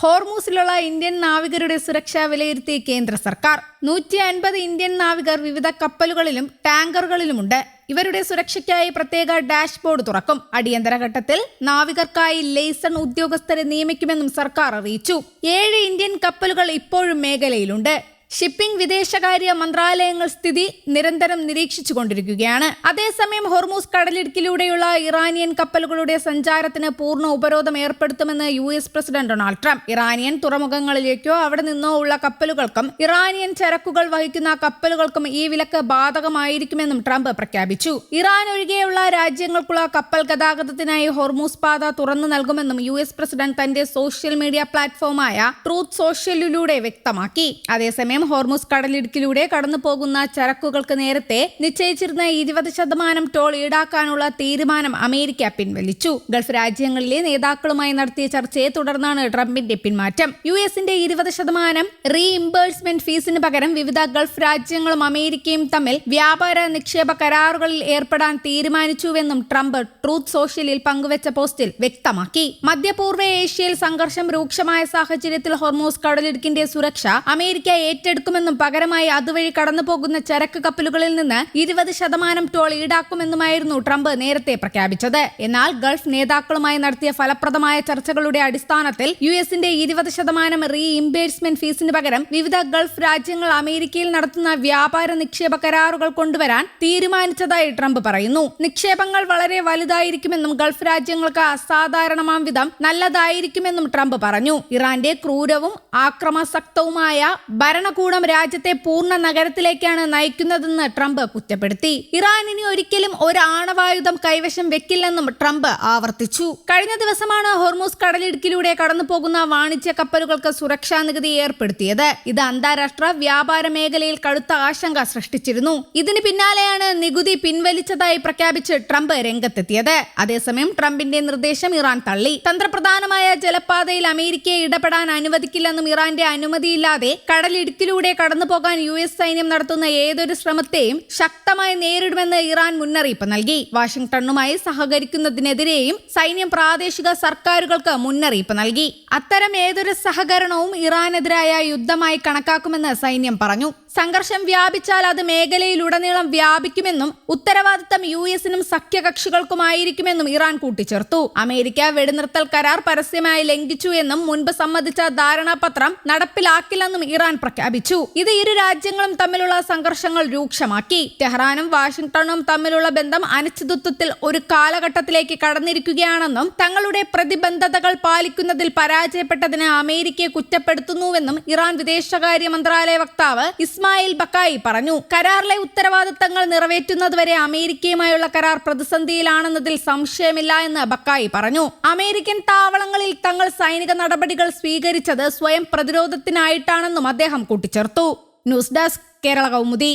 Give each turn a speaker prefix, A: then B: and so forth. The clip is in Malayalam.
A: ഹോർമൂസിലുള്ള ഇന്ത്യൻ നാവികരുടെ സുരക്ഷ വിലയിരുത്തിയ കേന്ദ്ര സർക്കാർ 150 ഇന്ത്യൻ നാവികർ വിവിധ കപ്പലുകളിലും ടാങ്കറുകളിലുമുണ്ട്. ഇവരുടെ സുരക്ഷയ്ക്കായി പ്രത്യേക ഡാഷ്ബോർഡ് തുറക്കും. അടിയന്തര ഘട്ടത്തിൽ നാവികർക്കായി ലെയ്സൺ ഉദ്യോഗസ്ഥരെ നിയമിക്കുമെന്നും സർക്കാർ അറിയിച്ചു. 7 ഇന്ത്യൻ കപ്പലുകൾ ഇപ്പോഴും മേഖലയിലുണ്ട്. ഷിപ്പിംഗ്, വിദേശകാര്യ മന്ത്രാലയങ്ങൾ സ്ഥിതി നിരന്തരം നിരീക്ഷിച്ചുകൊണ്ടിരിക്കുകയാണ്. അതേസമയം ഹോർമൂസ് കടലിടുക്കിലൂടെയുള്ള ഇറാനിയൻ കപ്പലുകളുടെ സഞ്ചാരത്തിന് പൂർണ്ണ ഉപരോധം ഏർപ്പെടുത്തുമെന്ന് US president Donald Trump. Iranian തുറമുഖങ്ങളിലേക്കോ അവിടെ നിന്നോ ഉള്ള കപ്പലുകൾക്കും ഇറാനിയൻ ചരക്കുകൾ വഹിക്കുന്ന കപ്പലുകൾക്കും ഈ വിലക്ക് ബാധകമായിരിക്കുമെന്നും ട്രംപ് പ്രഖ്യാപിച്ചു. ഇറാൻ ഒഴികെയുള്ള രാജ്യങ്ങൾക്കുള്ള കപ്പൽ ഗതാഗതത്തിനായി ഹോർമൂസ് പാത തുറന്നു നൽകുമെന്നും US പ്രസിഡന്റ് തന്റെ സോഷ്യൽ മീഡിയ പ്ലാറ്റ്ഫോമായ ട്രൂത്ത് സോഷ്യലിലൂടെ വ്യക്തമാക്കി. അതേസമയം ഹോർമൂസ് കടലിടുക്കിലൂടെ കടന്നു പോകുന്ന ചരക്കുകൾക്ക് നേരത്തെ നിശ്ചയിച്ചിരുന്ന 20% ടോൾ ഈടാക്കാനുള്ള തീരുമാനം അമേരിക്ക പിൻവലിച്ചു. ഗൾഫ് രാജ്യങ്ങളിലെ നേതാക്കളുമായി നടത്തിയ ചർച്ചയെ തുടർന്നാണ് ട്രംപിന്റെ പിന്മാറ്റം. US-ന്റെ 20% റീഇംബേഴ്സ്മെന്റ് ഫീസിന് പകരം വിവിധ ഗൾഫ് രാജ്യങ്ങളും അമേരിക്കയും തമ്മിൽ വ്യാപാര നിക്ഷേപ കരാറുകളിൽ ഏർപ്പെടാൻ തീരുമാനിച്ചുവെന്നും ട്രംപ് ട്രൂത്ത് സോഷ്യലിൽ പങ്കുവച്ച പോസ്റ്റിൽ വ്യക്തമാക്കി. മധ്യപൂർവ്വ ഏഷ്യയിൽ സംഘർഷം രൂക്ഷമായ സാഹചര്യത്തിൽ ഹോർമൂസ് കടലിടുക്കിന്റെ സുരക്ഷ അമേരിക്ക ഏറ്റെടുക്കുമെന്നും പകരമായി അതുവഴി കടന്നുപോകുന്ന ചരക്ക് കപ്പലുകളിൽ നിന്ന് 20% ടോൾ ഈടാക്കുമെന്നുമായിരുന്നു ട്രംപ് നേരത്തെ പ്രഖ്യാപിച്ചത്. എന്നാൽ ഗൾഫ് നേതാക്കളുമായി നടത്തിയ ഫലപ്രദമായ ചർച്ചകളുടെ അടിസ്ഥാനത്തിൽ US-ന്റെ 20% റീഇംബേഴ്സ്മെന്റ് ഫീസിന് പകരം വിവിധ ഗൾഫ് രാജ്യങ്ങൾ അമേരിക്കയിൽ നടത്തുന്ന വ്യാപാര നിക്ഷേപ കരാറുകൾ കൊണ്ടുവരാൻ തീരുമാനിച്ചതായി ട്രംപ് പറയുന്നു. നിക്ഷേപങ്ങൾ വളരെ വലുതായിരിക്കുമെന്നും ഗൾഫ് രാജ്യങ്ങൾക്ക് അസാധാരണമാം വിധം നല്ലതായിരിക്കുമെന്നും ട്രംപ് പറഞ്ഞു. ഇറാന്റെ ക്രൂരവും ആക്രമാസക്തവുമായ ഭരണകൂടം രാജ്യത്തെ പൂർണ്ണ നഗരത്തിലേക്കാണ് നയിക്കുന്നതെന്ന് ട്രംപ് കുറ്റപ്പെടുത്തി. ഇറാൻ ഇനി ഒരിക്കലും ഒരു ആണവായുധം കൈവശം വെക്കില്ലെന്നും ട്രംപ് ആവർത്തിച്ചു. കഴിഞ്ഞ ദിവസമാണ് ഹോർമൂസ് കടലിടുക്കിലൂടെ കടന്നു പോകുന്ന വാണിജ്യ കപ്പലുകൾക്ക് സുരക്ഷാ നികുതി ഏർപ്പെടുത്തിയത്. ഇത് അന്താരാഷ്ട്ര വ്യാപാര മേഖലയിൽ കടുത്ത ആശങ്ക സൃഷ്ടിച്ചിരുന്നു. ഇതിന് പിന്നാലെയാണ് നികുതി പിൻവലിച്ചതായി പ്രഖ്യാപിച്ച് ട്രംപ് രംഗത്തെത്തിയത്. അതേസമയം ട്രംപിന്റെ നിർദ്ദേശം ഇറാൻ തള്ളി. തന്ത്രപ്രധാനമായ ജലപാതയിൽ അമേരിക്കയെ ഇടപെടാൻ അനുവദിക്കില്ലെന്നും ഇറാന്റെ അനുമതിയില്ലാതെ കടലിടുക്കിലൂടെ കടന്നുപോകാൻ US സൈന്യം നടത്തുന്ന ഏതൊരു ശ്രമത്തെയും ശക്തമായി നേരിടുമെന്ന് ഇറാൻ മുന്നറിയിപ്പ് നൽകി. വാഷിംഗ്ടണുമായി സഹകരിക്കുന്നതിനെതിരെയും സൈന്യം പ്രാദേശിക സർക്കാരുകൾക്ക് മുന്നറിയിപ്പ് നൽകി. അത്തരം ഏതൊരു സഹകരണവും ഇറാനെതിരായ യുദ്ധമായി കണക്കാക്കുമെന്ന് സൈന്യം പറഞ്ഞു. സംഘർഷം വ്യാപിച്ചാൽ അത് മേഖലയിലുടനീളം വ്യാപിക്കുമെന്നും ഉത്തരവാദിത്തം US-നും സഖ്യകക്ഷികൾക്കുമായിരിക്കുമെന്നും ഇറാൻ കൂട്ടിച്ചേർത്തു. അമേരിക്ക വെടിനിർത്തൽ കരാർ പരസ്യമായി ലംഘിച്ചു എന്നും മുൻപ് സമ്മതിച്ച ധാരണാപത്രം നടപ്പിലാക്കില്ലെന്നും ഇറാൻ പ്രഖ്യാപിച്ചു. ഇത് ഇരു രാജ്യങ്ങളും തമ്മിലുള്ള സംഘർഷങ്ങൾ രൂക്ഷമാക്കി. ടെഹ്റാനും വാഷിംഗ്ടണും തമ്മിലുള്ള ബന്ധം അനിശ്ചിതത്വത്തിൽ ഒരു കാലഘട്ടത്തിലേക്ക് കടന്നിരിക്കുകയാണെന്നും തങ്ങളുടെ പ്രതിബദ്ധതകൾ പാലിക്കുന്നതിൽ പരാജയപ്പെട്ടതിന് അമേരിക്കയെ കുറ്റപ്പെടുത്തുന്നുവെന്നും ഇറാൻ വിദേശകാര്യ മന്ത്രാലയ വക്താവ് ഇസ്മായിൽ ബക്കായി പറഞ്ഞു. കരാറിലെ ഉത്തരവാദിത്തങ്ങൾ നിറവേറ്റുന്നതുവരെ അമേരിക്കയുമായുള്ള കരാർ പ്രതിസന്ധിയിലാണെന്നതിൽ സംശയമില്ല എന്ന് ബക്കായി പറഞ്ഞു. അമേരിക്കൻ താവളങ്ങളിൽ തങ്ങൾ സൈനിക നടപടികൾ സ്വീകരിച്ചത് സ്വയം പ്രതിരോധത്തിനായിട്ടാണെന്നും അദ്ദേഹം കൂട്ടിച്ചേർത്തു. News desk, Kerala Kaumudi.